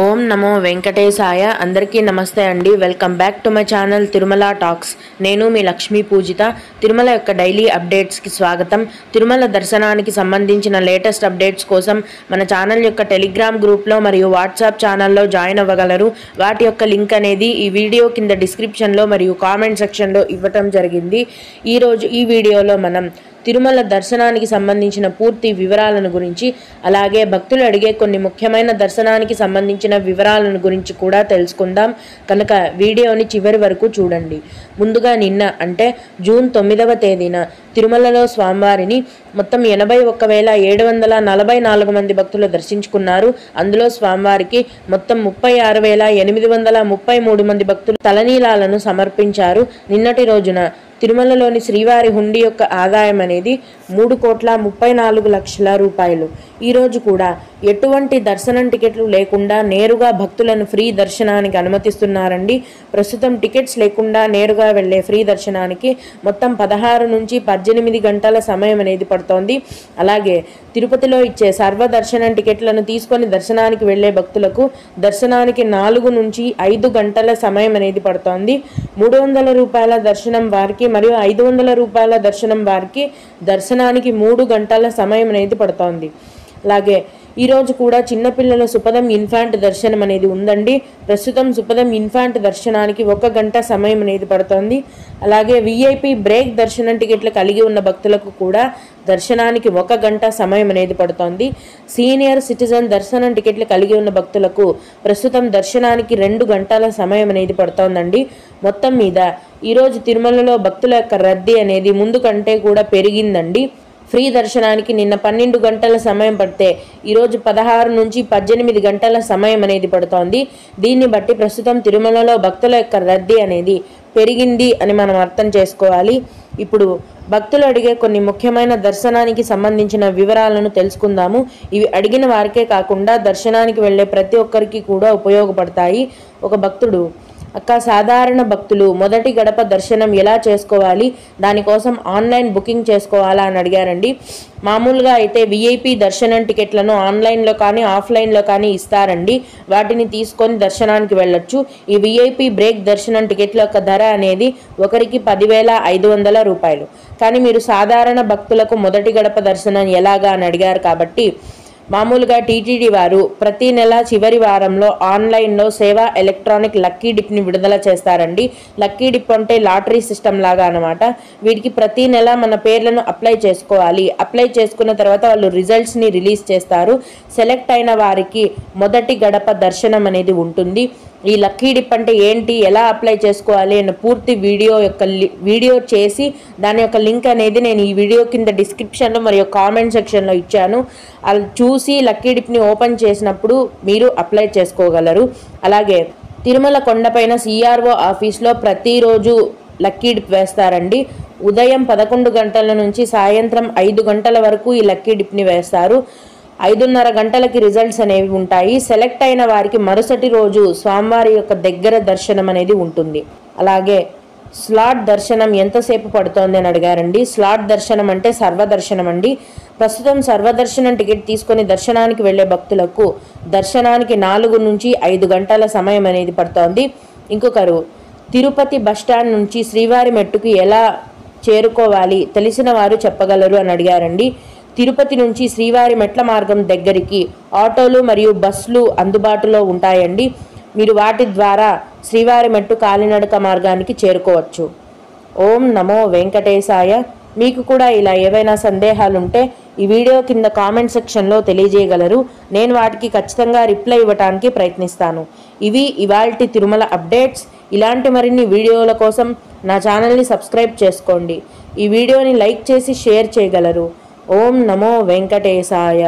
ఓం నమో వెంకటేశాయ. అందరికీ నమస్తే అండి. Welcome back to my channel Tirumala talks. నేను మీ లక్ష్మీ పూజిత. తిరుమల యొక్క డైలీ అప్డేట్స్కి స్వాగతం. తిరుమల దర్శనానికి సంబంధించిన లేటెస్ట్ అప్డేట్స్ కోసం మన ఛానల్ యొక్క టెలిగ్రామ్ గ్రూప్లో మరియు వాట్సాప్ ఛానల్లో జాయిన్ అవ్వగలరు. వాటి యొక్క లింక్ అనేది ఈ వీడియో కింద డిస్క్రిప్షన్లో మరియు కామెంట్ సెక్షన్లో ఇవ్వటం జరిగింది. ఈరోజు ఈ వీడియోలో మనం తిరుమల దర్శనానికి సంబంధించిన పూర్తి వివరాలను గురించి, అలాగే భక్తులు అడిగే కొన్ని ముఖ్యమైన దర్శనానికి సంబంధించిన వివరాలను గురించి కూడా తెలుసుకుందాం. కనుక వీడియోని చివరి వరకు చూడండి. ముందుగా నిన్న అంటే జూన్ 9వ తేదీన తిరుమలలో స్వామివారిని మొత్తం 81,744 మంది భక్తులు దర్శించుకున్నారు. అందులో స్వామివారికి మొత్తం 36,833 మంది భక్తులు తలనీలాలను సమర్పించారు. నిన్నటి రోజున తిరుమలలోని శ్రీవారి హుండీ యొక్క ఆదాయం అనేది 3,34,00,000 రూపాయలు. ఈరోజు కూడా ఎటువంటి దర్శనం టికెట్లు లేకుండా నేరుగా భక్తులను ఫ్రీ దర్శనానికి అనుమతిస్తున్నారండి. ప్రస్తుతం టికెట్స్ లేకుండా నేరుగా వెళ్లే ఫ్రీ దర్శనానికి మొత్తం 16 నుంచి 18 గంటల సమయం అనేది పడుతోంది. అలాగే తిరుపతిలో ఇచ్చే సర్వదర్శనం టికెట్లను తీసుకొని దర్శనానికి వెళ్లే భక్తులకు దర్శనానికి 4 నుంచి 5 గంటల సమయం అనేది పడుతోంది. 300 రూపాయల దర్శనం వారికి మరియు 500 రూపాయల దర్శనం వారికి దర్శనానికి 3 గంటల సమయం అనేది పడుతోంది. అలాగే ఈరోజు కూడా చిన్నపిల్లల సుపదం ఇన్ఫాంట్ దర్శనం అనేది ఉందండి. ప్రస్తుతం సుపదం ఇన్ఫాంట్ దర్శనానికి 1 గంట సమయం అనేది పడుతోంది. అలాగే విఐపి బ్రేక్ దర్శనం టికెట్లు కలిగి ఉన్న భక్తులకు కూడా దర్శనానికి 1 గంట సమయం అనేది పడుతోంది. సీనియర్ సిటిజన్ దర్శనం టికెట్లు కలిగి ఉన్న భక్తులకు ప్రస్తుతం దర్శనానికి 2 గంటల సమయం అనేది పడుతోందండి. మొత్తం మీద ఈరోజు తిరుమలలో భక్తుల యొక్క రద్దీ అనేది ముందు కంటే కూడా పెరిగిందండి. ఫ్రీ దర్శనానికి నిన్న 12 గంటల సమయం పడితే ఈరోజు 16 నుంచి 18 గంటల సమయం అనేది పడుతోంది. దీన్ని బట్టి ప్రస్తుతం తిరుమలలో భక్తుల యొక్క రద్దీ అనేది పెరిగింది అని మనం అర్థం చేసుకోవాలి. ఇప్పుడు భక్తులు అడిగే కొన్ని ముఖ్యమైన దర్శనానికి సంబంధించిన వివరాలను తెలుసుకుందాము. ఇవి అడిగిన వారికే కాకుండా దర్శనానికి వెళ్ళే ప్రతి ఒక్కరికి కూడా ఉపయోగపడతాయి. ఒక భక్తుడు, అక్క, సాధారణ భక్తులు మొదటి గడప దర్శనం ఎలా చేసుకోవాలి, దానికోసం ఆన్లైన్ బుకింగ్ చేసుకోవాలా అని అడిగారండి. మామూలుగా అయితే విఐపి దర్శనం టికెట్లను ఆన్లైన్లో కానీ ఆఫ్లైన్లో కానీ ఇస్తారండి. వాటిని తీసుకొని దర్శనానికి వెళ్ళొచ్చు. ఈ విఐపి బ్రేక్ దర్శనం టికెట్ల యొక్క ధర అనేది ఒకరికి 10,500 రూపాయలు. కానీ మీరు సాధారణ భక్తులకు మొదటి గడప దర్శనం ఎలాగా అని అడిగారు కాబట్టి మామూలుగా టీటీడీ వారు ప్రతి నెల చివరి వారంలో ఆన్లైన్లో సేవా ఎలక్ట్రానిక్ లక్కీ డిప్ని విడుదల చేస్తారండి. లక్కీ డిప్ అంటే లాటరీ సిస్టమ్ లాగా అనమాట. వీటికి ప్రతి నెల మన పేర్లను అప్లై చేసుకోవాలి. అప్లై చేసుకున్న తర్వాత వాళ్ళు రిజల్ట్స్ని రిలీజ్ చేస్తారు. సెలెక్ట్ అయిన వారికి మొదటి గడప దర్శనం అనేది ఉంటుంది. ఈ లక్కీ డిప్ అంటే ఏంటి, ఎలా అప్లై చేసుకోవాలి అన్న పూర్తి వీడియో చేసి దాని యొక్క లింక్ అనేది నేను ఈ వీడియో కింద డిస్క్రిప్షన్లో మరియు కామెంట్ సెక్షన్లో ఇచ్చాను. అలా చూసి లక్కీ డిప్ని ఓపెన్ చేసినప్పుడు మీరు అప్లై చేసుకోగలరు. అలాగే తిరుమల కొండపైన సిఆర్ఓ ఆఫీస్లో ప్రతిరోజు లక్కీ డిప్ వేస్తారండి. ఉదయం 11 గంటల నుంచి సాయంత్రం 5 గంటల వరకు ఈ లక్కీ డిప్ని వేస్తారు. 5:30 గంటలకి రిజల్ట్స్ అనేవి ఉంటాయి. సెలెక్ట్ అయిన వారికి మరుసటి రోజు స్వామివారి యొక్క దగ్గర దర్శనం అనేది ఉంటుంది. అలాగే స్లాట్ దర్శనం ఎంతసేపు పడుతోంది అని అడిగారండి. స్లాట్ దర్శనం అంటే సర్వదర్శనం అండి. ప్రస్తుతం సర్వదర్శనం టికెట్ తీసుకొని దర్శనానికి వెళ్ళే భక్తులకు దర్శనానికి 4 నుంచి 5 గంటల సమయం అనేది పడుతోంది. ఇంకొకరు, తిరుపతి బస్టాండ్ నుంచి శ్రీవారి మెట్టుకు ఎలా చేరుకోవాలి తెలిసిన వారు చెప్పగలరు అని అడిగారండి. తిరుపతి నుంచి శ్రీవారి మెట్ల మార్గం దగ్గరికి ఆటోలు మరియు బస్సులు అందుబాటులో ఉంటాయండి. మీరు వాటి ద్వారా శ్రీవారి మెట్టు కాలినడక మార్గానికి చేరుకోవచ్చు. ఓం నమో వెంకటేశాయ. మీకు కూడా ఇలా ఏవైనా సందేహాలు ఉంటే ఈ వీడియో కింద కామెంట్ సెక్షన్లో తెలియజేయగలరు. నేను వాటికి ఖచ్చితంగా రిప్లై ఇవ్వడానికి ప్రయత్నిస్తాను. ఇవి ఇవాల్టి తిరుమల అప్డేట్స్. ఇలాంటి మరిన్ని వీడియోల కోసం నా ఛానల్ని సబ్స్క్రైబ్ చేసుకోండి. ఈ వీడియోని లైక్ చేసి షేర్ చేయగలరు. ఓం నమో వెంకటేశాయ.